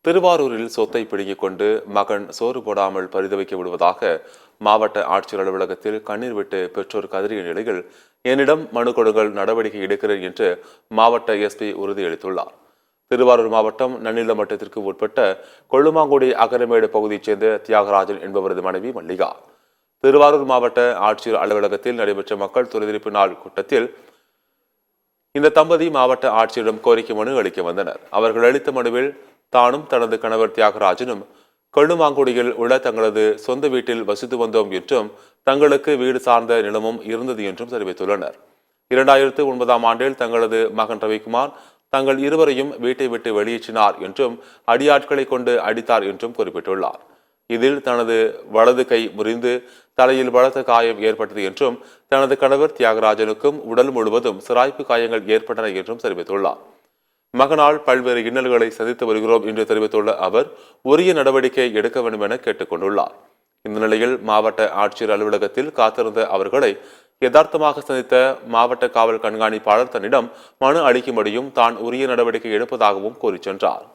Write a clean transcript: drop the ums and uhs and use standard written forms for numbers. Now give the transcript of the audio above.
திருவாரூரில் சொத்தை பிடுங்கிக் கொண்டு மகன் சோறு போடாமல் பரிதவிக்க விடுவதாக மாவட்ட ஆட்சியர் அலுவலகத்தில் கண்ணீர் விட்டு பெற்றோர் கதறிய நிலையில் என்னிடம் மனு கொடுங்கள், நடவடிக்கை எடுக்கிறேன் என்று மாவட்ட எஸ்பி உறுதியளித்துள்ளார். திருவாரூர் மாவட்டம் நன்னிலம் வட்டத்திற்கு உட்பட்ட கொள்ளுமாங்குடி அகரமேடு பகுதியைச் சேர்ந்த தியாகராஜன் என்பவரது மனைவி மல்லிகா திருவாரூர் மாவட்ட ஆட்சியர் அலுவலகத்தில் நடைபெற்ற மக்கள் குறைதீர்ப்பு நாள் கூட்டத்தில் இந்த தம்பதி மாவட்ட ஆட்சியரிடம் கோரிக்கை மனு அளிக்க வந்தனர். அவர்கள் அளித்த மனுவில் தானும் தனது கணவர் தியாகராஜனும் கொள்ளுமாங்குடியில் உள்ள தங்களது சொந்த வீட்டில் வசித்து வந்தோம் என்றும் தங்களுக்கு வீடு சார்ந்த நிலமும் இருந்தது என்றும் தெரிவித்துள்ளனர். 2009ஆம் ஆண்டில் தங்களது மகன் ரவிக்குமார் தங்கள் இருவரையும் வீட்டை விட்டு வெளியேற்றினார் என்றும் அடியாட்களை கொண்டு அடித்தார் என்றும் குறிப்பிட்டுள்ளார். இதில் தனது வலது கை முறிந்து தலையில் பலத்த காயம் ஏற்பட்டது என்றும் தனது கணவர் தியாகராஜனுக்கும் உடல் முழுவதும் சிராய்ப்பு காயங்கள் ஏற்பட்டன என்றும் தெரிவித்துள்ளார். மகனால் பல்வேறு இன்னல்களை சந்தித்து வருகிறோம் என்று தெரிவித்துள்ள அவர் உரிய நடவடிக்கை எடுக்க வேண்டும் என கேட்டுக் கொண்டுள்ளார். இந்த நிலையில் மாவட்ட ஆட்சியர் அலுவலகத்தில் காத்திருந்த அவர்களை யதார்த்தமாக சந்தித்த மாவட்ட காவல் கண்காணிப்பாளர் தன்னிடம் மனு அளிக்கும்படியும் தான் உரிய நடவடிக்கை எடுப்பதாகவும் கூறி சென்றார்.